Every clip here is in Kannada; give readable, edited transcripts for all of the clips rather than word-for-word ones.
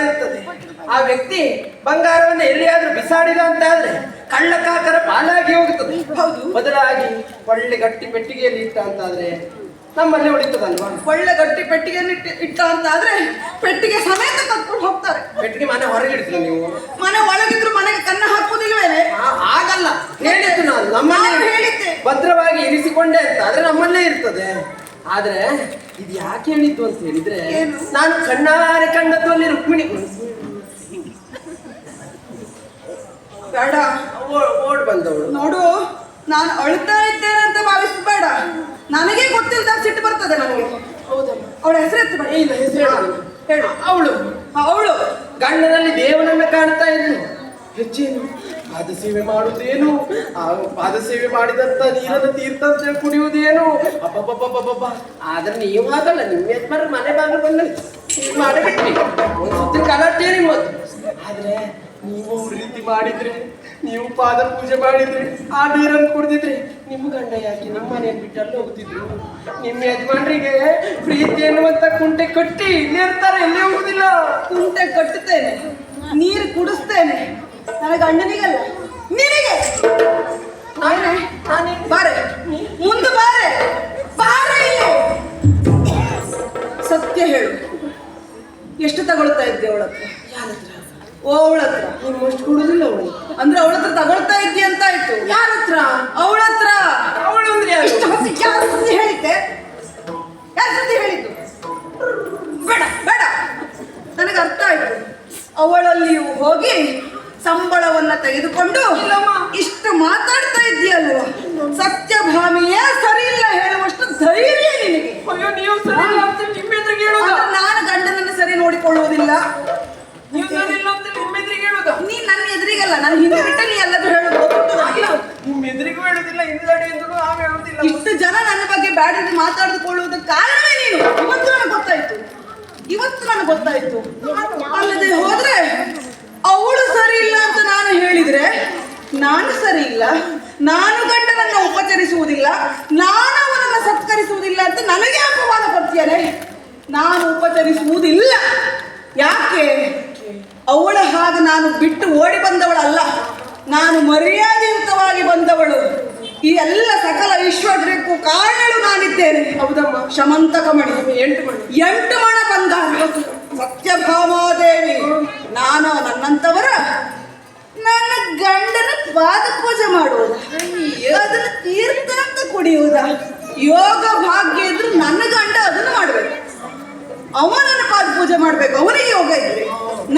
ಇರ್ತದೆ. ಆ ವ್ಯಕ್ತಿ ಬಂಗಾರವನ್ನು ಎಲ್ಲಿಯಾದ್ರೂ ಬಿಸಾಡಿದ ಅಂತ ಆದ್ರೆ ಕಳ್ಳಕಾಕರ ಪಾಲಾಗಿ ಹೋಗುತ್ತದೆ. ಹೌದು, ಬದಲಾಗಿ ಒಳ್ಳೆ ಗಟ್ಟಿ ಪೆಟ್ಟಿಗೆಯಲ್ಲಿ ಇಟ್ಟ ಅಂತಾದ್ರೆ ನಮ್ಮಲ್ಲಿ ಉಳಿತದಲ್ವಾ? ಒಳ್ಳೆ ಗಟ್ಟಿ ಪೆಟ್ಟಿಗೆಯಲ್ಲಿ ಇಟ್ಟ ಅಂತ ಆದ್ರೆ ಪೆಟ್ಟಿಗೆ ಸಮೇತ ಕತ್ಕೊಂಡು ಹೋಗ್ತಾರೆ. ಪೆಟ್ಟಿಗೆ ಮನೆ ಹೊರಗೆ ಇಡ್ತೀವಿ, ನೀವು ಮನೆ ಒಳಗಿದ್ರು ಮನೆಗೆ ಕನ್ನ ಹಾಕುದಿಲ್ವೇನೆ? ಆಗಲ್ಲ, ಹೇಳಿದ್ದು ನಾನು. ನಮ್ಮಲ್ಲಿ ಹೇಳಿದ್ದೆ ಭದ್ರವಾಗಿ ಇರಿಸಿಕೊಂಡೆ ಅಂತ ಆದ್ರೆ ನಮ್ಮಲ್ಲೇ ಇರ್ತದೆ. ಆದ್ರೆ ಇದು ಯಾಕೆ ಹೇಳಿದ್ದು ಅಂತ ಹೇಳಿದ್ರೆ, ನಾನು ಕಣ್ಣಾರೆ ಕಂಡದ್ದು ಅಲ್ಲಿ ರುಕ್ಮಿಣಿ ಬೇಡ ಓಡ್ ಬಂದವಳು ನೋಡು. ನಾನು ಅಳ್ತಾ ಇದ್ದೇನೆ ಅಂತ ಭಾವಿಸಬೇಡ. ನನಗೆ ಗೊತ್ತಿಲ್ಲದ ಸಿಟ್ಟು ಬರ್ತದೆ ನನಗೆ. ಹೌದಮ್ಮ, ಅವಳ ಹೆಸರು ಎತ್ತು ಬೇಡ. ಇಲ್ಲ, ಹೆಸರು ಹೇಳು. ಅವಳು ಗಂಡನಲ್ಲಿ ದೇವನನ್ನ ಕಾಣ್ತಾ ಇದ್ಲು. ಹೆಚ್ಚೇನು ಪಾದ ಸೇವೆ ಮಾಡುವುದೇನು, ಆ ಪಾದ ಸೇವೆ ಮಾಡಿದಂತ ನೀರನ್ನು ತೀರ್ಥ ಕುಡಿಯುವುದೇನು, ಅಬ್ಬಬ್ಬಬ್ಬಬ್ಬ. ಆದ್ರೆ ನೀವು ಆಗಲ್ಲ, ನಿಮ್ಮ ಯಜಮಾನ ಮನೆ ಬಾಗಿಲು ಬಂದಲ್ಲಿ ಮಾಡಿಬಿಟ್ರಿ. ಒಂದು ಸುತ್ತಿನ ಗಲಾಟೆ ನಿಮ್ಮದು. ಆದ್ರೆ ನೀವು ರೀತಿ ಮಾಡಿದ್ರೆ, ನೀವು ಪಾದ ಪೂಜೆ ಮಾಡಿದ್ರೆ, ಆ ನೀರನ್ನು ಕುಡಿದಿದ್ರೆ ನಿಮ್ಮ ಗಂಡ ಯಾಕೆ ನಿಮ್ಮ ಮನೆಯನ್ನು ಬಿಟ್ಟಲ್ಲಿ ಹೋಗ್ತಿದ್ರು? ನಿಮ್ಮ ಯಜಮಾನ್ರಿಗೆ ಪ್ರೀತಿ ಎನ್ನುವಂತ ಕುಂಟೆ ಕಟ್ಟಿ ಇಲ್ಲಿ ಇರ್ತಾರೆ, ಎಲ್ಲಿ ಹೋಗುದಿಲ್ಲ. ಕುಂಟೆ ಕಟ್ಟುತ್ತೇನೆ, ನೀರು ಕುಡಿಸ್ತೇನೆ. ನನ್ನ ಗಂಡನಿಗಲ್ಲ, ನಿನಗೆ. ಬಾರೆ ಮುಂದೆ, ಬಾರೆ ಬಾರೆ ಇಲ್ಲಿ. ಸತ್ಯ ಹೇಳು, ಎಷ್ಟು ತಗೊಳ್ತಾ ಇದ್ದೆ ಅವಳ ಹತ್ರ? ಅವಳ ಹತ್ರ ನಿಮ್ಮಷ್ಟು ಕೊಡುದಿಲ್ಲ ಅವಳು. ಅಂದ್ರೆ ಅವಳ ಹತ್ರ ತಗೊಳ್ತಾ ಇದ್ದಿ ಅಂತ ಆಯ್ತು. ಯಾರ ಹತ್ರ? ಅವಳ ಹತ್ರ. ಅವಳು ಅಂದ್ರೆ ಯಾರ ಸುದ್ದಿ ಹೇಳಿದ್ದೆ? ಯಾರ ಸುದ್ದಿ ಹೇಳಿದ್ದು? ಬೇಡ ಬೇಡ, ನನಗೆ ಅರ್ಥ ಆಯ್ತು. ಅವಳಲ್ಲಿಯೂ ಹೋಗಿ ಸಂಬಳವನ್ನ ತೆಗೆದುಕೊಂಡು ಇಷ್ಟು ಮಾತಾಡ್ತಾ ಇದ್ದೀಯಲ್ವ? ಸತ್ಯಭಾಮಿಯೇ ಸರಿ ಇಲ್ಲ ಹೇಳುವಷ್ಟು ಧೈರ್ಯ ನಿನಗೆ. ಅಯ್ಯೋ, ನೀವು ಸರಿ ಇಲ್ಲ ಅಂತ ನಿಮ್ಮ ಎದುರಿಗೆ ಹೇಳುದ? ನಾನು ಗಂಡನನ್ನು ಸರಿ ನೋಡಿಕೊಳ್ಳುವುದಿಲ್ಲ. ನೀವು ಸರಿ ಇಲ್ಲ ಅಂತ ನಿಮ್ಮ ಎದುರಿಗೆ ಹೇಳುದ? ನೀ ನನ್ನ ಎದುರಿಗಲ್ಲ, ನಾನು ಹಿಂದೆ ಬಿಟ್ಟ ನೀ ಎಲ್ಲದೂ ಹೇಳುದು. ನಿಮ್ಮ ಎದುರಿಗೂ ಹೇಳುದಿಲ್ಲ, ಹಿಂದಡಿ ಎಂದು ನಾವು ಹೇಳುದಿಲ್ಲ. ಇಷ್ಟು ಜನ ನನ್ನ ಬಗ್ಗೆ ಬ್ಯಾಡಿಗೆ ಮಾತಾಡಿಕೊಳ್ಳುವುದಕ್ಕೆ ಕಾರಣವೇ ನೀನು. ಇವತ್ತು ನನಗೆ ಗೊತ್ತಾಯ್ತು, ಇವತ್ತು ನನಗೆ ಗೊತ್ತಾಯ್ತು. ಅಲ್ಲದೆ ಹೋದ್ರೆ ಅವಳು ಸರಿ ಇಲ್ಲ ಅಂತ ನಾನು ಹೇಳಿದ್ರೆ ನಾನು ಸರಿ ಇಲ್ಲ, ನಾನು ಗಂಡನನ್ನು ಉಪಚರಿಸುವುದಿಲ್ಲ, ನಾನು ಅವನನ್ನು ಸತ್ಕರಿಸುವುದಿಲ್ಲ ಅಂತ ನನಗೆ ಅಪವಾದ ಕೊಡ್ತೀಯನೆ. ನಾನು ಉಪಚರಿಸುವುದಿಲ್ಲ. ಯಾಕೆ? ಅವಳ ಹಾಗೆ ನಾನು ಬಿಟ್ಟು ಓಡಿ ಬಂದವಳಲ್ಲ, ನಾನು ಮರ್ಯಾದೆಯುತವಾಗಿ ಬಂದವಳು. ಈ ಎಲ್ಲ ಸಕಲ ಐಶ್ವರ್ಯಕ್ಕೂ ಕಾರಣಳು ನಾನಿದ್ದೇನೆ. ಹೌದಮ್ಮ, ಶಮಂತಕ ಮಣಿ 8 ಮಣ ಬಂಗಾರ, ಸತ್ಯಭಾಮಾದೇವಿ. ನಾನು ನನ್ನಂತವರ ನನ್ನ ಗಂಡನ ಪಾದ ಪೂಜೆ ಮಾಡುವುದ, ಅದನ್ನು ತೀರ್ಥ ಅಂತ ಕುಡಿಯುವುದ? ಯೋಗ ಭಾಗ್ಯ ಇದ್ರು ನನ್ನ ಗಂಡ ಅದನ್ನು ಮಾಡ್ಬೇಕು, ಅವನನ್ನು ಪಾದ ಪೂಜೆ ಮಾಡ್ಬೇಕು. ಅವನಿಗೆ ಯೋಗ ಇದ್ರೆ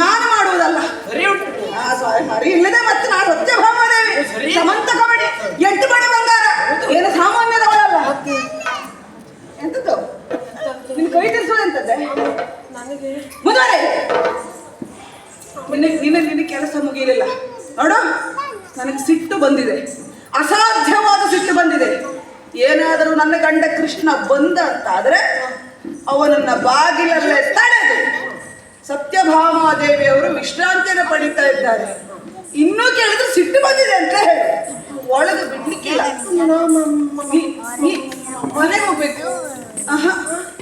ನಾನು ಮಾಡುವುದಲ್ಲ. ಸರಿ ಇಲ್ಲದೆ ಮತ್ತೆ ನಾನು ಸತ್ಯಭಾಮಾದೇವಿ ಶಮಂತಕ ಮಣಿ 8 ಮಣ ಬಂಗಾರ ಏನು ಸಾಮಾನ್ಯದವಳಲ್ಲ. ಎಂತದ್ದು ನಿನ್ ಕೈ ತಿರ್ಸೋದೆಂತದ್ದೆ? ಮುಂದುವರೆ. ನಿನ್ನ ಕೆಲಸ ಮುಗಿಯಲಿಲ್ಲ ನೋಡು. ನನಗೆ ಸಿಟ್ಟು ಬಂದಿದೆ, ಅಸಾಧ್ಯವಾದ ಸಿಟ್ಟು ಬಂದಿದೆ. ಏನಾದರೂ ನನ್ನ ಗಂಡ ಕೃಷ್ಣ ಬಂದ ಅಂತಾದ್ರೆ ಅವನನ್ನ ಬಾಗಿಲಲ್ಲೇ ತಡೆದು ಸತ್ಯಭಾಮಾದೇವಿಯವರು ವಿಶ್ರಾಂತಿಯನ್ನು ಪಡೀತಾ ಇದ್ದಾರೆ. ಇನ್ನೂ ಕೇಳಿದ್ರೆ ಸಿಟ್ಟು ಬಂದಿದೆ ಅಂತ ಹೇಳಿ ಒಳಗೆ ಬಿಡ್ಲಿಕ್ಕಿಲ್ಲ. ಮನೆಗೆ ಹೋಗ್ಬೇಕು.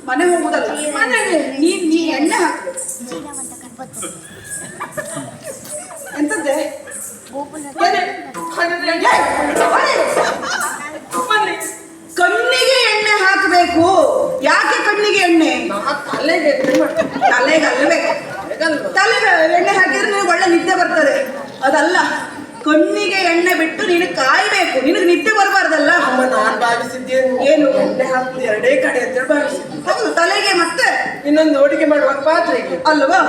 ಮನೆ ಹೋಗುದಲ್ಲ, ಮನೆಗೆ ನೀ ಎಣ್ಣೆ ಹಾಕ್ಬೇಕು. ಎಂತದ್ದೆ? ಕಣ್ಣಿಗೆ ಎಣ್ಣೆ ಹಾಕಬೇಕು. ಯಾಕೆ ಕಣ್ಣಿಗೆ ಎಣ್ಣೆ? ತಲೆಗೆ ತಲೆಗಲ್ಲವೇ? ತಲೆಗೆ ಎಣ್ಣೆ ಹಾಕಿದ್ರೆ ನಿನಗೆ ಒಳ್ಳೆ ನಿದ್ದೆ ಬರ್ತದೆ. ಅದಲ್ಲ, ಕಣ್ಣಿಗೆ ಎಣ್ಣೆ ಬಿಟ್ಟು ನೀನು ಕಾಯ್ಬೇಕು. ನಿನಗೆ ನಿದ್ದೆ ಬರಬಾರ್ದಲ್ಲ. ಅಮ್ಮ, ನಾನು ಭಾವಿಸಿದ್ದೇನು ಏನು? ಎಣ್ಣೆ ಹಾಕುದು ಎರಡೇ ಕಡೆ ಅಂತ ಭಾವಿಸಿದ್ದೆ. ಹೌದು, ತಲೆಗೆ ಮತ್ತೆ ಇನ್ನೊಂದು ಅಡುಗೆ ಮಾಡುವಾಗ ಪಾತ್ರೆಗೆ ಅಲ್ವಾ?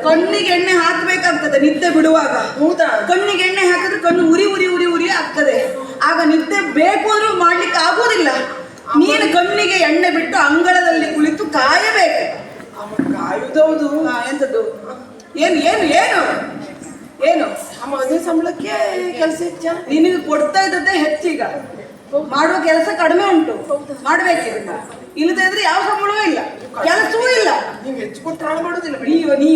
ಕಣ್ಣಿಗೆ ಎಣ್ಣೆ ಹಾಕ್ಬೇಕಾಗ್ತದೆ ನಿದ್ದೆ ಬಿಡುವಾಗ. ಹೌದಾ? ಕಣ್ಣಿಗೆ ಎಣ್ಣೆ ಹಾಕಿದ್ರೆ ಕಣ್ಣು ಉರಿ ಉರಿ ಉರಿ ಉರಿ ಆಗ್ತದೆ. ಆಗ ನಿದ್ದೆ ಬೇಕು ಅಂದ್ರೂ ಮಾಡ್ಲಿಕ್ಕೆ ಆಗುವುದಿಲ್ಲ. ನೀನು ಕಣ್ಣಿಗೆ ಎಣ್ಣೆ ಬಿಟ್ಟು ಅಂಗಳದಲ್ಲಿ ಕುಳಿತು ಕಾಯಬೇಕು. ಕಾಯುವುದೌದು. ಎಂತದ್ದು? ಏನು ಏನು ಏನು ಏನು? ಅಮ್ಮ, ಅದೇ ಸಂಬಳಕ್ಕೆ ಕೆಲಸ ಹೆಚ್ಚ? ನಿನಗೆ ಕೊಡ್ತಾ ಇದ್ದದ್ದೇ ಹೆಚ್ಚೀಗ. ಮಾಡುವ ಕೆಲಸ ಕಡಿಮೆ ಉಂಟು, ಮಾಡ್ಬೇಕಿಲ್ಲ. ಇಲ್ಲದೆ ಇದ್ರೆ ಯಾವ ಸಂಬಳವೂ ಇಲ್ಲ, ಕೆಲಸವೂ ಇಲ್ಲ. ನೀವು ಹೆಚ್ಚು ಕೊಟ್ಟು ಹಾಳು ಮಾಡೋದಿಲ್ಲ. ನೀ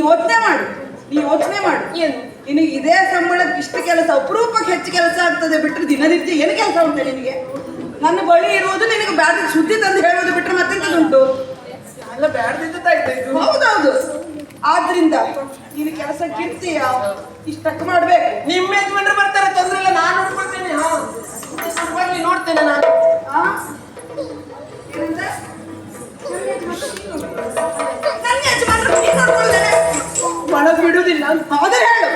ಯೋಚನೆ ಮಾಡು, ಏನು ನಿನಗೆ ಇದೇ ಸಂಬಳಕ್ಕೆ ಇಷ್ಟು ಕೆಲಸ, ಅಪರೂಪಕ್ಕೆ ಹೆಚ್ಚು ಕೆಲಸ ಆಗ್ತದೆ ಬಿಟ್ಟರೆ ದಿನನಿತ್ಯ ಏನು ಕೆಲಸ ಉಂಟು ನಿನಗೆ? ನನ್ನ ಬಳಿ ಇರುವುದು ನಿನಗೆ ಬ್ಯಾಡ ಸುದ್ದಿ ತಂದು ಹೇಳೋದು ಬಿಟ್ಟರೆ ಮತ್ತೆಂತದುಂಟು? ಎಲ್ಲ ಬ್ಯಾಡ್ದಿದ್ದು. ಹೌದೌದು. ಆದ್ರಿಂದ ನೀನು ಕೆಲಸಕ್ಕೆ ಇರ್ತೀಯ, ಇಷ್ಟಕ್ಕೆ ಮಾಡ್ಬೇಕು. ನಿಮ್ಮ ಯಜಮಾನ್ರು ಬರ್ತಾರೆ, ತೊಂದ್ರೆ ಇಲ್ಲ, ನಾನು ನೋಡ್ಕೊಳ್ತೇನೆ. ಬರ್ಲಿ, ನೋಡ್ತೇನೆ ನಾನು. ಆ? ಏನಂದ್ರೆ? ನನ್ನ ಯಜಮಾನ್ರು ನೀನ್ ನೋಡ್ಕೊಳ್ತೇನೆ. ಒಳಗ್ ಬಿಡುದಿಲ್ಲ ಅಂತ ಹೌದೇ ಹೇಳು,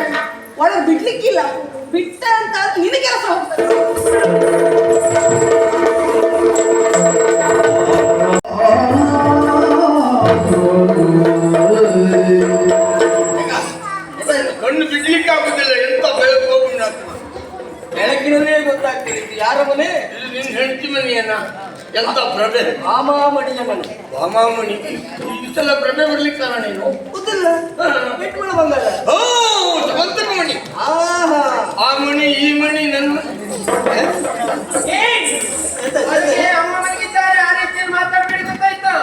ಒಳಗೆ ಬಿಡ್ಲಿಕ್ಕಿಲ್ಲ. ಬಿಟ್ಟ ಅಂತ ನಿನ್ನ ಕೆಲಸ ಹೋಗ್ತದೆ. ಕಣ್ಣು ಬಿಡ್ಲಿಕ್ಕೆ ಆಗುದಿಲ್ಲ. ಎಂತ ಬೆಳಕು ಬೆಳಕಿನಲ್ಲೇ ಗೊತ್ತಾಗ್ತದೆ ಇದು ಯಾರ ಮನೆ. ಇದು ನಿನ್ನ ಹೆಂಡತಿ ಮನೆಯನ್ನ. ಎಂತ ಪ್ರಭೆ, ಮಾಮಾಮಣಿಯ ಮನೆ. ವಾಮಾಮಣಿ. ಈ ಸಲ ಪ್ರಭೆ ಬರ್ಲಿಕ್ಕೆ ಕಾರಣ ಏನು ಗೊತ್ತಿಲ್ಲ, ಬಿಟ್ಬಿಡು ಬಂಗಾರ. ಓ ಸಮಂತಕ ಮಣಿ. ಆಹಾ, ಆ ಮಣಿ ಈ ಮಣಿ ನನ್ನ ಅಮ್ಮ ಮಲಗಿದ್ದಾರೆ, ಆ ರೀತಿಯಲ್ಲಿ ಮಾತಾಡ್ಬೇಡಿ, ಗೊತ್ತಾಯ್ತಾ?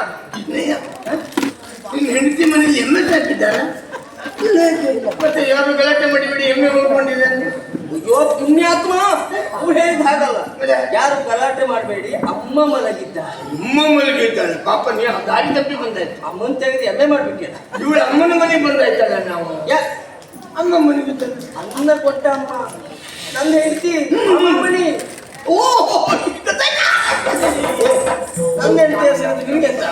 ನಿನ್ನ ಹೆಂಡತಿ ಮನೆಯಲ್ಲಿ ಎಮ್ಮೆ ಸಾಕಿದ್ದಾರ? ಮತ್ತೆ ಯಾರು ಗಲಾಟೆ ಮಾಡಿಬಿಡಿ ಎಮ್ಮೆ ಹೋಗ್ಕೊಂಡಿದೆ ಅಂದ್ರೆ ಅಯ್ಯೋ ಪುಣ್ಯಾತ್ಮ, ಅವ್ರು ಹೇಳಿದ ಹಾಗಲ್ಲ. ಯಾರು ಗಲಾಟೆ ಮಾಡಬೇಡಿ, ಅಮ್ಮ ಮಲಗಿದ್ದಾರೆ. ಅಮ್ಮ ಮಲಗಿದ್ದಾಳೆ. ಪಾಪ ನೀವು ದಾರಿ ತಪ್ಪಿ ಬಂದಾಯ್ತು. ಅಮ್ಮನ್ ತೆಗೆದು ಎಮ್ಮೆ ಮಾಡ್ಬೇಕೇನ? ಇವಳು ಅಮ್ಮನ ಮನೆಗೆ ಬಂದಾಯ್ತಲ್ಲ ನಾವು. ಯಾ ಅಮ್ಮ ಮನೆಗಿದ್ದಾಳೆ. ಅನ್ನ ಕೊಟ್ಟ ಅಮ್ಮ ನನ್ನ ಹೆಂಡತಿ ಮಣಿ. ಓ ನನ್ನ ಹೆಂಡತಿ ಹೆಸರು ನಿಮ್ಗೆ ಅಂತ.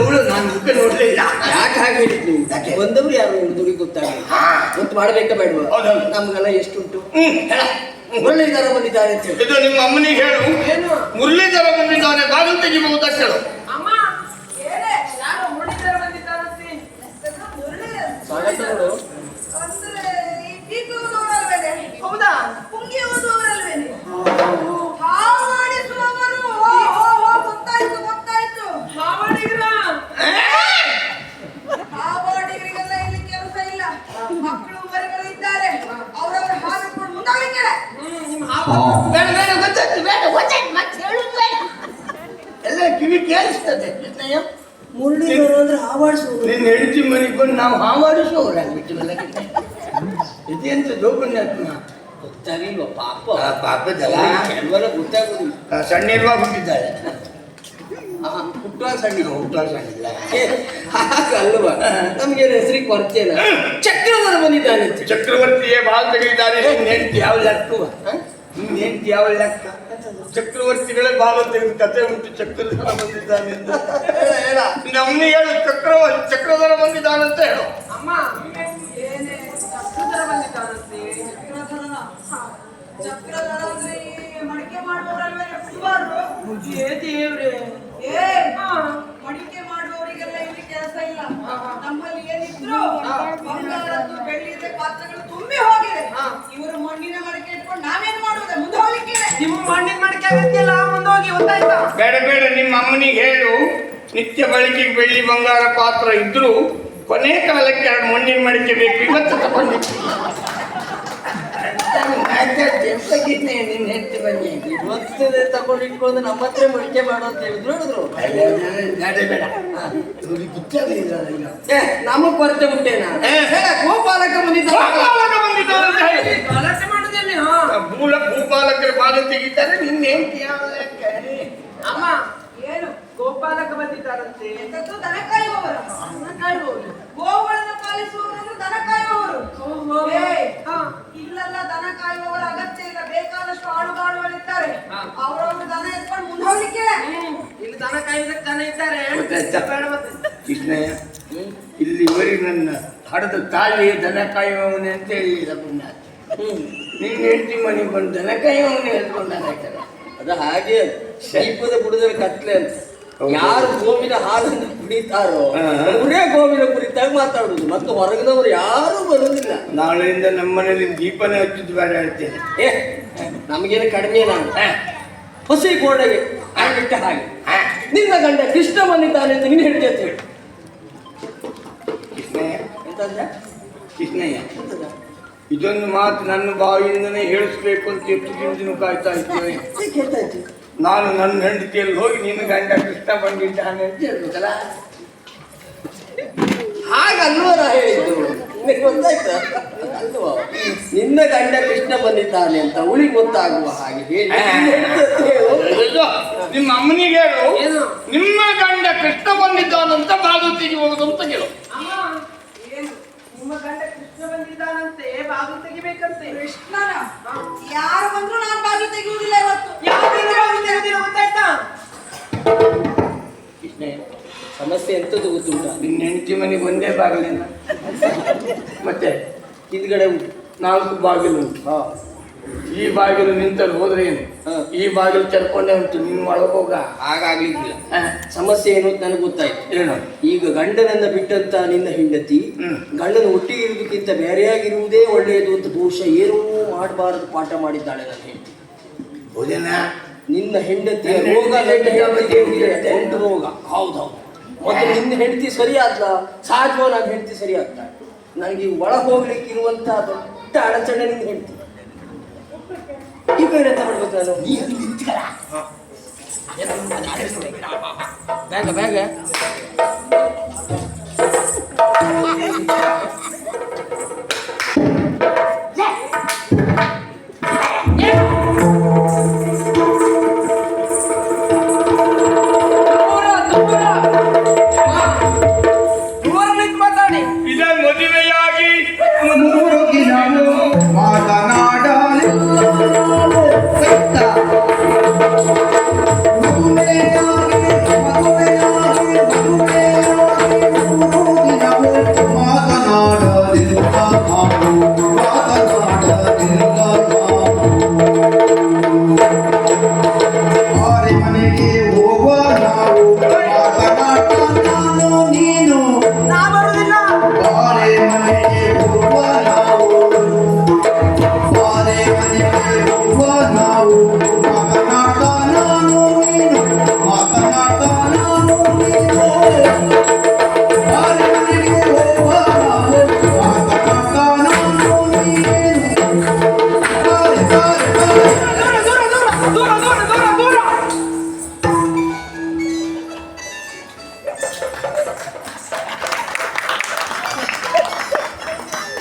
ಅವಳು ನಾನು ಮುಖ ನೋಡ್ಲೇ ಇಲ್ಲ. ಯಾಕೆ ಹಾಗೆ ಹೇಳಿದ್ ನೀವು? ಬಂದವರು ಯಾರು ಹುಡುಗಿ ಗೊತ್ತಾಗಲಿ. ಗೊತ್ತು ಮಾಡ್ಬೇಕಾ ಬೇಡವಾ? ಹೌದೌದು. ನಮ್ಗೆಲ್ಲ ಎಷ್ಟುಂಟು. ಹೇಳ. ಮುರಳೀಧರ ಬಂದಿದ್ದಾರೆ ಅಂತ ಹೇಳಿ. ಇದು ನಿಮ್ಮ ಅಮ್ಮನಿಗೆ ಹೇಳು. ಏನು? ಮುರಳೀಧರ ಬಂದಿದ್ದಾನೆ, ಬಾಗಿಲು ತೆಗಿಬಹುದು ಅಂತ ಹೇಳು. ಅಮ್ಮ, ಏನೇ? ಯಾರೋ ಮುರಳೀಧರ ಬಂದಿದ್ದಾರಂತೆ. ಸ್ವಾಗತ ನೋಡು. ಅಂದ್ರೆ ಈ ಟಿಪಿ ಓದುವವರಲ್ವೇನೆ? ಹೌದಾ? ಪುಂಗಿ ಓದುವವರಲ್ವೇನೆ? ಹಾವಾಡಿಸುವವರು. ಓ ಓ ಓ, ಗೊತ್ತಾಯ್ತು ಗೊತ್ತಾಯ್ತು. ಹಾವಾಡಿಗ್ರ? ಹಾವಾಡಿಗರಿಗೆಲ್ಲ ಇಲ್ಲಿ ಕೆಲಸ ಇಲ್ಲ. ಮಕ್ಕಳು ಮರಿಗಳು ಇದ್ದಾರೆ, ಅವರವರ ಹಾಕಿಕೊಂಡು ಮುಂದಾಗಲಿಕ್ಕೆ. ನಿಮ್ಮ ಹಾವು ಬೇಡ ಬೇಡ, ಗೊತ್ತಾಯ್ತು, ಬೇಡ ಗೊತ್ತಾಯ್ತು, ಮತ್ತೆ ಹೇಳುದು ಬೇಡ. ಎಲ್ಲ ಕಿವಿ ಕೇಳಿಸ್ತದೆ. ಮುರಳೀಧರ ಅಂದ್ರೆ ಹಾವಾಡಿಸುವುದು. ನಿನ್ನ ಹೆಂಡತಿ ಮನೆಗೆ ಬಂದು ನಾವು ಹಾವಾಡಿಸುವವರಾಗ್ಬಿಟ್ಟು ಇದೆಂತ ಜೋಪನ್ಯಾತ್ಮ. ಗೊತ್ತಾಗಿಲ್ವ ಪಾಪ. ಪಾಪದಲ್ಲ, ಕೆಲವರ ಗೊತ್ತಾಗುದಿಲ್ಲ. ಸಣ್ಣ ಇರುವಾಗ ಹುಟ್ಟಿದ್ದಾಳೆ. ಹುಟ್ಟುವಾಗ ಸಣ್ಣ ಹುಟ್ಟುವಾಗ ಸಣ್ಣಿಲ್ಲ. ಹಾಗಲ್ವಾ? ನಮ್ಗೆ ಹೆಸರಿಗೆ ಕೊರತೆನ. ಚಕ್ರವರ ಬಂದಿದ್ದಾನೆ ಅಂತ. ಚಕ್ರವರ್ತಿಯೇ ಬಾಲ್ ತೆಗೆದಿದ್ದಾರೆ. ನಿನ್ನ ಹೆಂಡತಿ ಯಾವ ಲೆಕ್ಕವ? ನಿನ್ನ ಹೆಂಡತಿ ಯಾವ ಲೆಕ್ಕ? ಚಕ್ರವರ್ತಿಗಳೇ ಬಾಲ ತೆಗೆದು ಕತೆ ಉಂಟು. ಚಕ್ರಧರ ಬಂದಿದ್ದಾನೆ ಅಂತ ನಮ್ಮನೆ ಹೇಳು. ಚಕ್ರಧರ ಬಂದಿದ್ದಾನಂತ ಹೇಳು. ಅಮ್ಮ ಏನೇ ಚಕ್ರಧರ ಬಂದಿದ್ದಾರಂತೆ? ಚಕ್ರಧರನ? ಚಕ್ರಧರ ಅಂದ್ರೆ ಈ ಮಡಿಕೆ ಮಾಡುವವರಲ್ವೇ ಸುಮಾರು? ಏ ದೇವ್ರೆ, ಏ ಮಡಿಕೆ ಮಾಡುವವರಿಗೆಲ್ಲ ಇಲ್ಲಿ ಕೆಲಸ ಇಲ್ಲ. ನಮ್ಮಲ್ಲಿ ಏನಿದ್ರು ಬಂಗಾರದ್ದು ಬೆಳ್ಳಿದೆ ಪಾತ್ರೆಗಳು ತುಂಬಿ ಹೋಗಿದೆ. ಇವರು ಮಣ್ಣಿನ ಮಡಿಕೆ ಇಟ್ಕೊಂಡು ನಾವೇನ್ ಮಾಡುವುದೇ? ಮುಂದೆ ಹೋಗ್ಲಿಕ್ಕೆ. ನಿಮ್ಮ ಮಣ್ಣಿನ ಮಡಿಕೆ ಆಗತ್ತಿಲ್ಲ, ಮುಂದೋಗಿ. ಗೊತ್ತಾಯ್ತಾ? ಬೇಡ ಬೇಡ, ನಿಮ್ಮ ಅಮ್ಮನಿಗೆ ಹೇಳು. ನಿತ್ಯ ಬಳಕೆಗೆ ಬೆಳ್ಳಿ ಬಂಗಾರ ಪಾತ್ರ ಇದ್ರು ಕೊನೆ ಕಾಲಕ್ಕೆ ಎರಡು ಮಣ್ಣಿನ ಮಡಿಕೆ ಬೇಕು. ಇವತ್ತು ತಗೊಂಡಿತ್ತು. ನಿನ್ನ ಹೆಂಡತಿ ಬನ್ನಿ. ಇವತ್ತೇ ತಗೊಂಡು ಇಟ್ಕೊಂಡು ನಮ್ಮ ಹತ್ರ ಮಡಿಕೆ ಮಾಡು ಅಂತ ಹೇಳಿದ್ರು. ಬೇಡ ಇವ್ರಿಗೆ ಗೊತ್ತಾಗಲಿಲ್ಲ. ಏ ನಮಗ್ ಕೊರತೆ ಉಂಟೇನಾ? ಗೋಪಾಲಕ ಬಂದಿದ್ದಾರೆ. ಗಲಾಟೆ ಮಾಡುದೇನೆ. ಭೂಪಾಲಕರ ಬಾಲ ತೆಗಿತಾರೆ. ನಿನ್ನ ಹೆಂಡತಿ ಯಾವ ಲೆಕ್ಕ? ಅಮ್ಮ ಏನು? ಗೋಪಾಲಕ ಬಂದಿದ್ದಾರಂತೆ. ಎಂತದ್ದು? ದನ ಕಾಯುವವರು. ಗೋವುಗಳನ್ನು ಪಾಲಿಸುವವರು ದನ ಕಾಯುವವರು. ಏ, ಇಲ್ಲೆಲ್ಲ ದನ ಕಾಯುವವರ ಅಗತ್ಯ ಇಲ್ಲ. ಬೇಕಾದಷ್ಟು ಆಳುಗಾಳುಗಳಿದ್ದಾರೆ. ಅವರವರು ದನ ಎತ್ಕೊಂಡು ಮುಂದೆ ಹೋಗ್ಲಿಕ್ಕೆ. ಇಲ್ಲಿ ದನ ಕಾಯುವುದಕ್ಕೆ ಜನ ಇದ್ದಾರೆ. ಗೊತ್ತಾಯ್ತಾ? ಬೇಡ ಮತ್ತೆ. ಕೃಷ್ಣಯ್ಯ, ಇಲ್ಲಿವರೆಗೆ ನನ್ನ ಹಡದ ತಾಯಿ ದನ ಕಾಯುವವನೇ ಅಂತ ಹೇಳಿಲ್ಲ. ನಿನ್ನ ಹೆಂಡತಿ ಮನೆಗೆ ಬಂದು ದನ ಕಾಯುವವನೇ ಹೇಳ್ಕೊಂಡಾಯ್ತಲ್ಲ. ಅದು ಹಾಗೆ ದೀಪದ ಬುಡದಲ್ಲಿ ಕತ್ಲೆ ಅಂತ. ಯಾರು ಗೋವಿನ ಹಾಲನ್ನು ಕುಡಿತಾರೋ ಅವರೇ ಗೋವಿನ ಕುರಿತಾಗಿ ಮಾತಾಡುದು. ಮತ್ತು ಹೊರಗಿನವರು ಯಾರು ಬರುವುದಿಲ್ಲ. ನಾಳೆಯಿಂದ ನಮ್ಮ ಮನೇಲಿ ದೀಪನೇ ಹಚ್ಚಿದ್ದು ಬೇಡ ಹೇಳ್ತೇನೆ. ಏ ನಮಗೇನು ಕಡಿಮೆ ನಾನು ಹೊಸ ಗೋಡೆಗೆ ಬಿಟ್ಟ ಹಾಗೆ ನಿನ್ನ ಗಂಡ ಕೃಷ್ಣ ಬಂದಿದ್ದಾನೆ ಅಂತ ನೀನು ಹೇಳ್ತಿ ಅಂತ ಹೇಳಿ. ಕೃಷ್ಣಯ್ಯ, ಎಂತಂದ್ರೆ ಕೃಷ್ಣಯ್ಯ, ಇದೊಂದು ಮಾತು ನನ್ನ ಬಾಯಿಯಿಂದನೇ ಹೇಳಿಸ್ಬೇಕು ಅಂತ ಎಷ್ಟು ದಿನ ಕಾಯ್ತಾ ಇದ್ದೇನೆ. ಹೇಳ್ತಾ ಇದ್ದಿ. ನಾನು ನನ್ನ ಹೆಂಡತಿಯಲ್ಲಿ ಹೋಗಿ ನಿನ್ನ ಗಂಡ ಕೃಷ್ಣ ಬಂದಿದ್ದಾನೆ ಅಂತ ಹೇಳ್ಬೇಕಲ್ಲ. ಹಾಗಲ್ವರ ಹೇಳಿದ್ದು ನಿನಗೆ ಗೊತ್ತಾಯ್ತಾ? ಅಲ್ವಾ? ನಿನ್ನ ಗಂಡ ಕೃಷ್ಣ ಬಂದಿದ್ದಾನೆ ಅಂತ ಉಳಿಗೆ ಗೊತ್ತಾಗುವ ಹಾಗೆ ಹೇಳಿ ಅಯ್ಯೋ, ನಿಮ್ಮ ಅಮ್ಮನಿಗೆ ಹೇಳು. ಏನು? ನಿಮ್ಮ ಗಂಡ ಕೃಷ್ಣ ಬಂದಿದ್ದಾನಂತ ಬಾಗಿಲು ತೆಗಿಬಹುದು ಅಂತ ಕೇಳು. ಯಾರು ಬಂದ್ರು ನಾನು ಬಾಗಿಲು ತೆಗೆಯುವುದಿಲ್ಲ ಇವತ್ತು. ಗೊತ್ತಾಯ್ತಾ? ಕೃಷ್ಣ, ಸಮಸ್ಯೆ ಎಂತದ್ದು ಗೊತ್ತುಂಟ? ನಿನ್ನ ಹೆಂಡತಿ ಮನೆಗೆ ಒಂದೇ ಬಾಗಿಲಿಲ್ಲ, ಮತ್ತೆ ಹಿಂದ್ಗಡೆ 4 ಬಾಗಿಲು ಉಂಟು. ಈ ಬಾಗಿಲು ನಿಂತಲ್ಲಿ ಹೋದ್ರೆ ಏನು, ಈ ಬಾಗಿಲು ತೆರ್ಕೊಂಡೇ ಉಂಟು. ನೀನು ಒಳಗೆ ಹೋಗ, ಹಾಗಾಗ್ಲಿಕ್ಕಿಲ್ಲ. ಸಮಸ್ಯೆ ಏನು ಅಂತ ನನಗೆ ಗೊತ್ತಾಯ್ತು. ಏನು? ಈಗ ಗಂಡನನ್ನ ಬಿಟ್ಟಂತ ನಿನ್ನ ಹೆಂಡತಿ ಗಂಡನ ಒಟ್ಟಿಗೆ ಇರುವುದಕ್ಕಿಂತ ಬೇರೆಯಾಗಿರುವುದೇ ಒಳ್ಳೆಯದು ಅಂತ ಬಹುಶಃ ಏನೂ ಮಾಡಬಾರದು ಪಾಠ ಮಾಡಿದ್ದಾಳೆ ನನ್ನ ಹೆಂಡತಿ. ಹೌದೇನಾ? ನಿನ್ನ ಹೆಂಡತಿಯ ರೋಗ ನನ್ನ ಹೆಂಡತಿಗೆ ಉಂಟು ರೋಗ. ಹೌದೌದು. ಮತ್ತೆ ನಿನ್ನ ಹೆಂಡತಿ ಸರಿಯಾದ್ಲ, ಸಹಜವಾಗಿ ಹೆಂಡತಿ ಸರಿಯಾಗ್ತಾಳೆ. ನನಗೆ ಒಳ ಹೋಗ್ಲಿಕ್ಕೆ ಇರುವಂತ ದೊಡ್ಡ ಅಡಚಣೆ ನಿನ್ನ ಹೆಂಡತಿ. ಈಗ ಏನಂತ ಮಾಡ್ಬೇಕು ನಾನು? ಬೇಗ ಬೇಗ ಇದ ಮದುವೆಯಾಗಿ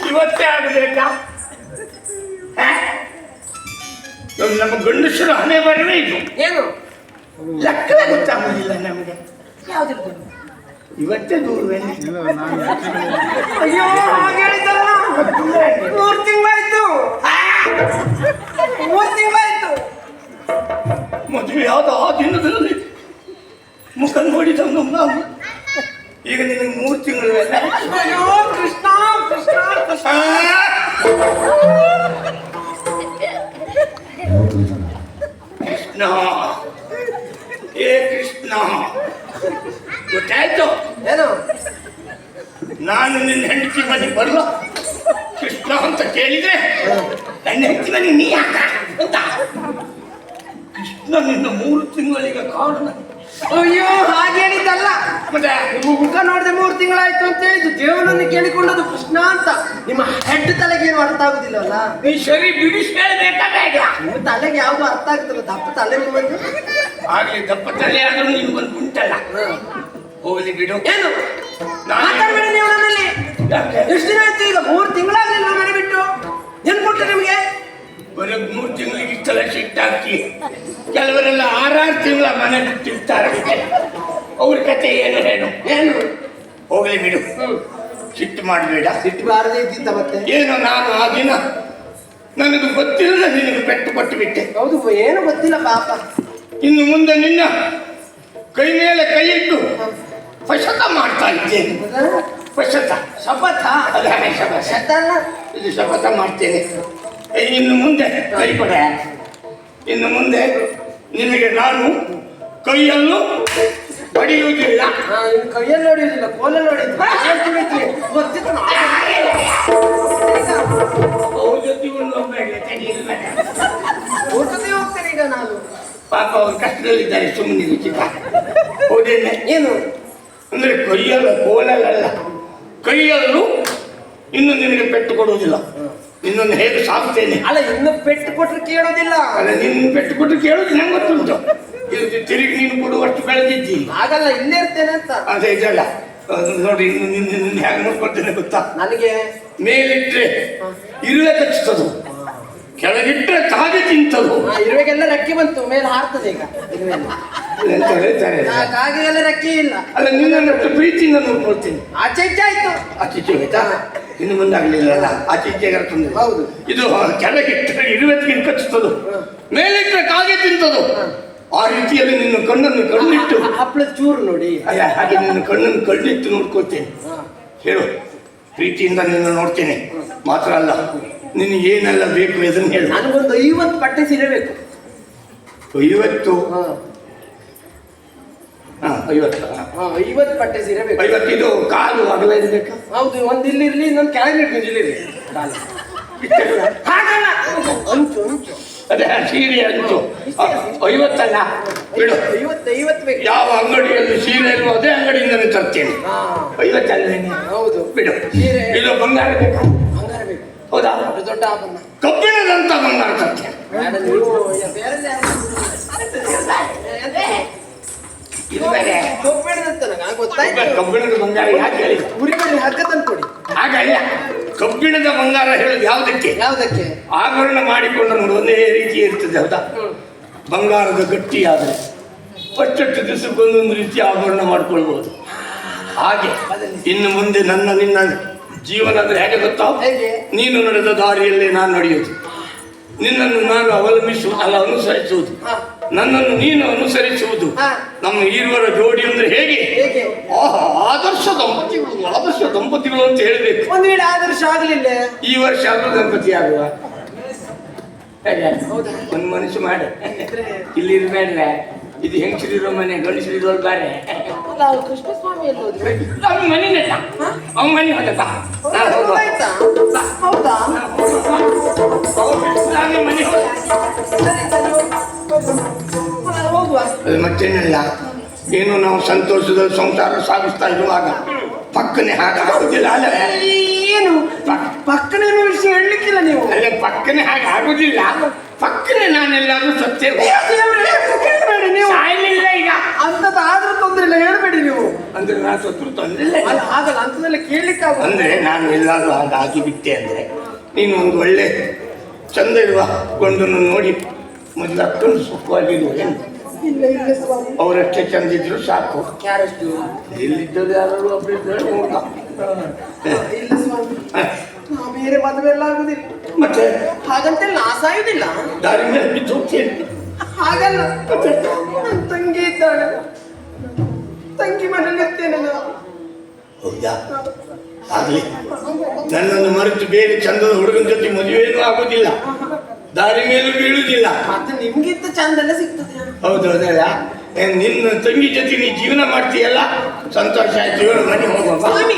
ಇವತ್ತೇ ಆಗಬೇಕಾ? ನಮ್ಮ ಗಂಡಸರು ಹಣೆ ಬರವೇ ಇದು. ಏನು ಲೆಕ್ಕವೇ ಗೊತ್ತಾಗುದಿಲ್ಲ ನಮಗೆ. ಯಾವ್ದಿರ್ಬೋದು? ಇವತ್ತೇ ದೂರವೇ. ಅಯ್ಯೋ, ಹಾಗೆ ಹೇಳಿದ್ದಲ್ಲ. 3 ತಿಂಗಳಾಯ್ತು. 3 ತಿಂಗಳಾಯ್ತು. ಮದುವೆ ಆದ ಆ ದಿನದಲ್ಲಿ ಮುಖ ನೋಡಿದವನು ನಾವು. ಈಗ ನಿನಗೆ 3 ತಿಂಗಳು. ಅಯ್ಯೋ ಕೃಷ್ಣ ಕೃಷ್ಣ ಕೃಷ್ಣ. ಕೃಷ್ಣ, ಏ ಕೃಷ್ಣ, ಗೊತ್ತಾಯ್ತು? ಏನು? ನಾನು ನಿನ್ನ ಹೆಂಡತಿ ಮನೆಗೆ ಬರಲ್ಲ ಕೃಷ್ಣ ಅಂತ ಕೇಳಿದ್ರೆ ನನ್ನ ಹೆಂಡತಿ ಮನೆಗೆ ನೀ ಯಾಕ ಅಂತ. ಕೃಷ್ಣ ನಿನ್ನ 3 ತಿಂಗಳಿಗೆ ಕಾರಣ. ಅಯ್ಯೋ, ಹಾಗೆ ಹೇಳಿದ್ದಲ್ಲ. ಮತ್ತೆ ನಿಮ್ಮ ಮುಖ ನೋಡಿದೆ 3 ತಿಂಗಳಾಯ್ತು ಅಂತ ಹೇಳಿದ್ದು. ದೇವನನ್ನು ಕೇಳಿಕೊಂಡದ್ದು ಕೃಷ್ಣ ಅಂತ. ನಿಮ್ಮ ಹೆಡ್ ತಲೆಗೆ ಏನು ಅರ್ಥ ಆಗುದಿಲ್ಲವಲ್ಲ? ನೀ ಸರಿ ಬಿಡಿಸಿ ಹೇಳ್ಬೇಕಾ ಬೇಡ? ನಿಮ್ಮ ತಲೆಗೆ ಯಾವ್ದು ಅರ್ಥ ಆಗ್ತಲ್ಲ. ದಪ್ಪ ತಲೆ ನಿಮ್ಮದು. ಆಗ್ಲಿ ದಪ್ಪ ತಲೆ ಆದ್ರೂ ನೀನು ಒಂದು ಉಂಟಲ್ಲ. ಹೋಗ್ಲಿ ಬಿಡು. ಏನು ನಾನು- ಮಾತಾಡ್ಬೇಡಿ ನೀವು ನನ್ನಲ್ಲಿ. ಯಾಕೆ? ಎಷ್ಟು ದಿನ ಆಯ್ತು? ಈಗ 3 ತಿಂಗಳಾಗ್ಲಿಲ್ಲ ಮನೆ ಬಿಟ್ಟು. ಏನ್ ಕೊಟ್ಟೆ ನಿಮಗೆ? ಬರೀ 3 ತಿಂಗಳಿಗೆ ಇಷ್ಟೆಲ್ಲ ಸಿಟ್ಟಾಕಿ. ಕೆಲವರೆಲ್ಲ 6 ತಿಂಗಳ ಮನೆ ಬಿಟ್ಟಿರ್ತಾರೆ. ಅವ್ರ ಕತೆ ಏನು ಹೇಳು. ಏನು? ಹೋಗ್ಲಿ ಬಿಡು, ಸಿಟ್ಟು ಮಾಡಬೇಡ. ಸಿಟ್ಟು ಬಾರದೇ ಇದ್ದಿತ್ತ ಮತ್ತೆ? ಏನು ನಾನು ಆ ದಿನ ನನಗೆ ಗೊತ್ತಿಲ್ಲದ ನಿನಗೆ ಪೆಟ್ಟು ಕೊಟ್ಟು ಬಿಟ್ಟೆ. ಹೌದು, ಏನು ಗೊತ್ತಿಲ್ಲ ಪಾಪ. ಇನ್ನು ಮುಂದೆ ನಿನ್ನ ಕೈ ಮೇಲೆ ಕೈ ಇಟ್ಟು ಫಶತ ಮಾಡ್ತಾ ಇದ್ದೇನೆ. ಫಶತ ಶಪಥ ಅಲ್ಲ, ಶಪಥ. ಶತನ. ಇದು ಶಪಥ ಮಾಡ್ತೇನೆ. ಇನ್ನು ಮುಂದೆ ಕೈ ಕೊಡ. ಇನ್ನು ಮುಂದೆ ನಿನಗೆ ನಾನು ಕೈಯಲ್ಲೂ ಹೊಡೆಯುವುದಿಲ್ಲ. ಇನ್ನು ಕೈಯಲ್ಲಿ ಹೊಡೆಯುವುದಿಲ್ಲ, ಕೋಲಲ್ಲಿ ಹೊಡೆಯುತ್ತೆ. ಗೊತ್ತಿತ್ತು ಅವ್ರ ಜೊತೆ ಒಂದು ಹೋಗ್ಬೇಡ, ತೆಗೆಯಿಲ್ಲ. ಊಟದೇ ಹೋಗ್ತೇನೆ ಈಗ ನಾನು. ಪಾಪ ಅವ್ರು ಕಷ್ಟದಲ್ಲಿದ್ದಾರೆ, ಸುಮ್ಮನೆ ಚಿಕ್ಕ. ಹೌದೇನೆ? ಏನು ಅಂದ್ರೆ ಕೈಯಲ್ಲ, ಕೋಲಲ್ಲ, ಕೈಯಲ್ಲೂ ಇನ್ನು ನಿನಗೆ ಪೆಟ್ಟು ಕೊಡುವುದಿಲ್ಲ. ನಿನ್ನನ್ನು ಹೇಗೆ ಸಾಕ್ತೇನೆ. ಅಲ್ಲ, ಇನ್ನು ಪೆಟ್ಟು ಕೊಟ್ರೆ ಕೇಳೋದಿಲ್ಲ. ಅಲ್ಲ, ನಿನ್ನ ಪೆಟ್ಟು ಕೊಟ್ಟು ಕೇಳುದು ನಂಗೆ ಗೊತ್ತುಂಟು. ಇದು ತಿರುಗಿ ನೀನು ಕೊಡುವಷ್ಟು ಬೆಳೆದಿದ್ದಿ. ಹಾಗಲ್ಲ, ಇಲ್ಲೇ ಇರ್ತೇನೆ ಅಂತ. ಅದೇ ಇದಲ್ಲ ನೋಡಿ, ಇನ್ನು ನಿನ್ನ ಹೇಗೆ ನೋಡ್ಕೊಳ್ತೇನೆ ಗೊತ್ತಾ? ನನಗೆ ಮೇಲಿಟ್ರೆ ಇರುವೆ ಕಚ್ಚುತ್ತದು, ಕೆಳಗಿಟ್ರೆ ತಾಗೆ ತಿಂತದು. ಇರುವೆಗೆಲ್ಲ ರೆಕ್ಕೆ ಬಂತು, ಮೇಲೆ ಹಾರ್ತದೆ ಈಗ ಇರುವೆಲ್ಲ. ಎಂತ ಹೇಳ್ತಾರೆ? ಕಾಗೆಲ್ಲ ರೆಕ್ಕೆ ಇಲ್ಲ. ಅಲ್ಲ, ನಿನ್ನಷ್ಟು ಪ್ರೀತಿಯಿಂದ ನೋಡ್ಕೊಳ್ತೀನಿ. ಆಚೆ ಈಚೆ ಆಯ್ತು. ಅಚ್ಚಿ ಹೋಯ್ತಾ? ಇನ್ನು ಮುಂದಾಗ್ಲಿಲ್ಲ ಆಚೆ ಈಚೆಗಾರ ತೊಂದರೆ. ಹೌದು. ಇದು ಕೆಳಗಿಟ್ಟರೆ ಇರುವೆತ್ತಿಗೆ ಕಚ್ಚಿತದು, ಮೇಲಿಟ್ಟರೆ ಕಾಗೆ ತಿಂತದು. ಆ ರೀತಿಯಲ್ಲಿ ನಿನ್ನ ಕಣ್ಣನ್ನು ಕಣ್ಣಿಟ್ಟು ಹಪ್ಪಳದ ಚೂರು ನೋಡಿ ಹಾಗೆ ನಿನ್ನ ಕಣ್ಣನ್ನು ಕಣ್ಣಿಟ್ಟು ನೋಡ್ಕೊಳ್ತೇನೆ. ಹೇಳು, ಪ್ರೀತಿಯಿಂದ ನಿನ್ನ ನೋಡ್ತೇನೆ ಮಾತ್ರ ಅಲ್ಲ, ನಿನಗೆ ಏನೆಲ್ಲ ಬೇಕು ಅದನ್ನು ಹೇಳು. ನನಗೊಂದು 50 ಪಟ್ಟೆ ಸೀರೆ ಬೇಕು. 50? 50. 50 ಪಟ್ಟೆ ಸೀರೆ ಬೇಕು. 50 ಇದು ಕಾಲು ಅಗಲ ಇರ್ಬೇಕಾ? ಹೌದು, ಒಂದು ಇಲ್ಲಿರ್ಲಿ, ಇನ್ನೊಂದು ಕೆಳಗೆ ಇಲ್ಲಿರ್ಲಿ. ಹಾಗಲ್ಲ, ಅಂಚು ಅಂಚು. ಅದೇ ಸೀರೆ ಅಂಚು 50 ಅಲ್ಲ, ಬಿಡು. 50 ಬೇಕು. ಯಾವ ಅಂಗಡಿಯಲ್ಲಿ ಸೀರೆ ಇಲ್ವೋ ಅದೇ ಅಂಗಡಿಯಿಂದ ತರ್ತೇನೆ. 50 ಅಲ್ಲೇನೆ. ಹೌದು, ಬಿಡು. ಸೀರೆ ಇದು ಬಂಗಾರ ಬೇಕಾ? ಬಂಗಾರ ಬೇಕು. ಹೌದಾ? ಅದು ದೊಡ್ಡ ಆಭರಣ. ಕಬ್ಬಿಣದಂತ ಬಂಗಾರ ತರ್ತೇನೆ. ಬೇಡ, ನೀವು ಬೇರೆ ಇದು ಬೇರೆ. ಕಬ್ಬಿಣದಂತ ನನಗೆ ಗೊತ್ತಾಯ್ತು. ಕಬ್ಬಿಣದ ಬಂಗಾರ ಯಾಕೆ ಹೇಳಿ? ಉರಿಮಲ್ಲಿ ಹಗ್ಗ ತಂದ್ಕೊಡಿ. ಹಾಗಲ್ಲ, ಕಬ್ಬಿಣದ ಬಂಗಾರ ಹೇಳೋದು ಯಾವುದಕ್ಕೆ? ಯಾವುದಕ್ಕೆ? ಆಭರಣ ಮಾಡಿಕೊಂಡು ನೋಡಿ ಒಂದೇ ರೀತಿ ಇರ್ತದೆ. ಹೌದಾ? ಬಂಗಾರದ ಗಟ್ಟಿ ಆದರೆ ಅಷ್ಟಷ್ಟು ದಿವಸಕ್ಕೊಂದೊಂದು ರೀತಿ ಆಭರಣ ಮಾಡ್ಕೊಳ್ಬಹುದು. ಹಾಗೆ ಇನ್ನು ಮುಂದೆ ನಿನ್ನ ಜೀವನ ಅಂದ್ರೆ ಹೇಗೆ ಗೊತ್ತಾ? ಹೇಗೆ? ನೀನು ನಡೆದ ದಾರಿಯಲ್ಲೇ ನಾನು ನಡೆಯುವುದು, ನಿನ್ನನ್ನು ನಾನು ಅನುಸರಿಸುವುದು, ನನ್ನನ್ನು ನೀನು ಅನುಸರಿಸುವುದು. ನಮ್ಮ ಈರುವರ ಜೋಡಿ ಅಂದ್ರೆ ಹೇಗೆ? ಆದರ್ಶ ದಂಪತಿಗಳು ಅಂತ ಹೇಳ್ಬೇಕು. ಒಂದು ವೇಳೆ ಆದರ್ಶ ಆಗ್ಲಿಲ್ಲ, ಈ ವರ್ಷ ಆದ್ರೂ ದಂಪತಿ ಆಗುವ ಒಂದು ಮನಸ್ಸು ಮಾಡಿ. ಇಲ್ಲಿ ಇರ್ಬೇಡ್ರೆ, ಇದು ಹೆಂಗಸರಿರೋ ಮನೆ, ಗಂಡಸರಿರೋ ಬಾರೆ. ಕೃಷ್ಣ ಸ್ವಾಮಿ ಎಲ್ಲ ಹೋದ್ರೆ ಅವ್ನ ಮನೆ ನೆಟ್ಟ, ಅವ್ನ ಮನೆ ಹೊಡೆತ. ಹೌದಾ? ಮನೆ ಹೋಗುವ. ಅದು ಮತ್ತೇನಿಲ್ಲ, ಏನು ನಾವು ಸಂತೋಷದಲ್ಲಿ ಸಂಸಾರ ಸಾಗಿಸ್ತಾ ಇರುವಾಗ ಪಕ್ಕನೆ ಹಾಗಾಗುದಿಲ್ಲ ಅಲ್ಲವೇ? ಏನು ಪಕ್ಕನೆ ವಿಷಯ ಹೇಳಲಿಕ್ಕಿಲ್ಲ ನೀವು. ಅಲ್ಲೇ ಪಕ್ಕನೆ ಹಾಗೆ ಆಗುದಿಲ್ಲ, ಪಕ್ಕನೆ ನಾನೆಲ್ಲಾದ್ರೂ ಸತ್ಯ ಹೇಳ್ಬೇಡಿ ನೀವು. ಸಾಯಲಿಲ್ಲ ಈಗ ಅಂತದ್ದು ಆದ್ರೂ ತೊಂದ್ರೆ ಇಲ್ಲ, ಹೇಳ್ಬೇಡಿ ನೀವು. ಅಂದ್ರೆ ನಾನು ಸತ್ರು ತೊಂದ್ರೆ ಇಲ್ಲ. ಅಲ್ಲ, ಹಾಗಲ್ಲ, ಅಂತದೆಲ್ಲ ಕೇಳಲಿಕ್ಕೆ ಆಗ. ಅಂದ್ರೆ ನಾನು ಎಲ್ಲಾದ್ರೂ ಹಾಗಾಗಿ ಬಿಟ್ಟೆ ಅಂದ್ರೆ ನೀನು ಒಂದು ಒಳ್ಳೆ ಚಂದ ಇರುವ ಗಂಡನ್ನು ನೋಡಿ ಮೊದಲು ಅಕ್ಕಂಡು ಸುಖವಾಗಿರುವುದೇನು? ಇಲ್ಲ ಇಲ್ಲ ಸ್ವಾಮಿ, ಅವರಷ್ಟೇ ಚಂದಿದ್ರು ಸಾಕು. ಯಾರಷ್ಟು? ಎಲ್ಲಿದ್ದರು ಯಾರು ಒಬ್ಬರಿದ್ದಾರೆ. ಇಲ್ಲ ಸ್ವಾಮಿ, ನಾ ಬೇರೆ ಮದುವೆ ಎಲ್ಲ ಆಗುದಿಲ್ಲ. ಮತ್ತೆ ಹಾಗಂತೆಲ್ಲ ನಾ ಸಾಯುದಿಲ್ಲ. ದಾರಿ ಮೇಲೆ ಬಿದ್ದು ಹೋಗ್ತೇನೆ. ಹಾಗಲ್ಲ, ನನ್ನ ತಂಗಿ ಇದ್ದಾಳೆ, ತಂಗಿ ಮನೇಲಿ ಇರ್ತೇನೆ ನಾನು. ಹೌದಾ? ಆಗ್ಲಿ, ನನ್ನನ್ನು ಮರೆತು ಬೇರೆ ಚಂದದ ಹುಡುಗನ ಜೊತೆ ಮದುವೆಯೂ ಆಗುದಿಲ್ಲ, ದಾರಿ ಮೇಲೂ ಬೀಳುವುದಿಲ್ಲ. ಮತ್ತೆ ನಿಮ್ಗಿಂತ ಚಂದೆಲ್ಲ ಸಿಗ್ತದೆ. ಹೌದೌದಲ್ಲ, ನಿನ್ನ ತಂಗಿ ಜೊತೆ ನೀ ಜೀವನ ಮಾಡ್ತೀಯಲ್ಲ, ಸಂತೋಷ ಆಯ್ತು. ಹೇಳು, ಮನೆ ಹೋಗುವ. ಸ್ವಾಮಿ,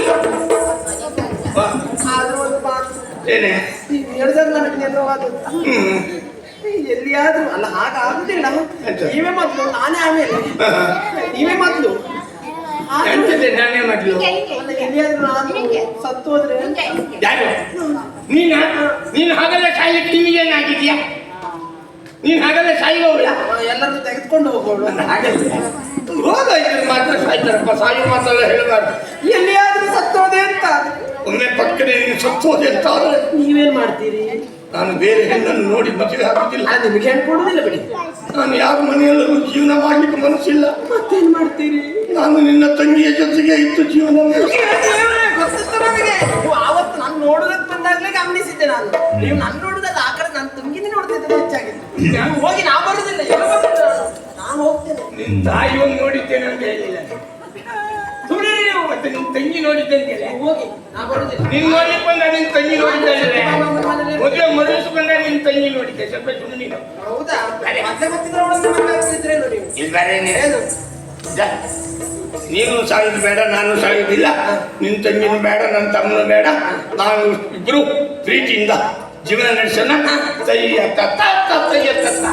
ಆದ್ರೂ ಒಂದು ಮಾತು, ಏನೇ? ನೀವು ಹೇಳಿದಾಗ ನನಗೆ ನೆನವಾದದ್ದು. ಎಲ್ಲಿಯಾದ್ರೂ ಅಲ್ಲ, ಹಾಗಾಗುದಿಲ್ಲ. ನೀವೇ ಮೊದ್ಲು, ನಾನೇ ಆಮೇಲೆ. ನೀವೇ ಮೊದ್ಲು. ಎಂತದೆ ನಾನೇ ಮಾಡ್ಲು? ಎಲ್ಲಿಯಾದ್ರೂ ನಾನು ಸತ್ತು ಹೋದ್ರೆ ಯಾರು? ನೀನು ಹಾಗೆಲ್ಲ ಸಾಯ್ಲಿಕ್ಕೆ ನಿಮಗೇನಾಗಿದ್ಯಾ? ನೀನು ಹಾಗೆಲ್ಲ ಸಾಯುವವಳ? ಎಲ್ಲರೂ ತೆಗೆದುಕೊಂಡು ಹೋಗೋಳು. ಹಾಗಲ್ಲ, ಹೋಗಾಯ್ತು ಮಾತ್ರ ಸಾಯ್ತಾರಪ್ಪ, ಸಾಯೋ ಮಾತೆಲ್ಲ ಹೇಳಬಾರ್ದು. ಎಲ್ಲಿಯಾದ್ರೂ ಸತ್ತೋದೆ ಅಂತ. ಒಮ್ಮೆ ಪಕ್ಕನೆ ನೀನು ಸತ್ತೋದೆ ಅಂತ ಆದ್ರೆ ನೀವೇನ್ ಮಾಡ್ತೀರಿ? ನಾನು ಬೇರೆ ಹೆಣ್ಣನ್ನು ನೋಡಿ ಮದುವೆ ಆಗುದಿಲ್ಲ. ನಿಮಗೆ ಹೆಣ್ಣು ಕೊಡುದಿಲ್ಲ ಬಿಡಿ. ನಾನು ಯಾರ ಮನೆಯಲ್ಲೂ ಜೀವನ ಮಾಡ್ಲಿಕ್ಕೆ ಮನಸ್ಸಿಲ್ಲ. ಮತ್ತೇನ್ ಮಾಡ್ತೀರಿ? ನಾನು ನಿನ್ನ ತಂಗಿಯ ಜೊತೆಗೆ ಇತ್ತು ಜೀವನ. ಗೊತ್ತಿತ್ತು ನಮಗೆ. ನೀವು ಆವತ್ತು ನಾನು ನೋಡೋದಕ್ಕೆ ಬಂದಾಗ್ಲೇ ಗಮನಿಸಿದ್ದೆ ನಾನು. ನೀವು ನನ್ನ ನೋಡುದಲ್ಲ, ಆ ಕಡೆ ನಾನು ತಂಗಿನೇ ನೋಡ್ತಿದ್ದೆ ಹೆಚ್ಚಾಗಿ. ನಾನು ಹೋಗಿ ನಾ ಬರುದಿಲ್ಲ, ಎಲ್ಲ ಬರುದಿಲ್ಲ, ನಾನು ಹೋಗ್ತೇನೆ. ನಿನ್ನ ತಾಯಿಯನ್ನು ನೋಡಿದ್ದೇನೆ ಅಂತ ಹೇಳಿಲ್ಲ. ಸುಮ್ಮನೆ ನೀವು ಮತ್ತೆ ನಿನ್ನ ತಂಗಿ ನೋಡಿದ್ದೆ ಅಂತೇಳಿ ಹೋಗಿ, ನಾ ಬರುದಿಲ್ಲ. ನಿನ್ ನೋಡ್ಲಿಕ್ಕೆ ಬಂದ ನಿನ್ನ ತಂಗಿ ನೋಡಿದ್ದೆ. ಮದುವೆ ಮದುವೆಸ್ಕೊಂಡ ನಿನ್ನ ತಂಗಿ ನೋಡಿದ್ದೆ. ಸ್ವಲ್ಪ ಸುಮ್ಮನೆ ನೀನು. ಹೌದಾ? ಮತ್ತೆ ಗೊತ್ತಿದ್ರೆ ನೀವು ಇಲ್ಲಾರೆ ನೀನು ಸಾಯೋದು ಬೇಡ, ನಾನು ಸಾಯೋದಿಲ್ಲ. ನಿನ್ನ ತಂಗಿನೂ ಬೇಡ, ನನ್ನ ತಮ್ಮನೂ ಬೇಡ. ನಾವು ಇಬ್ರು ಪ್ರೀತಿಯಿಂದ ಜೀವನ ನಡೆಸೋಣ. ತೈಯ ತತ್ತ ತೈಯ ತತ್ತ.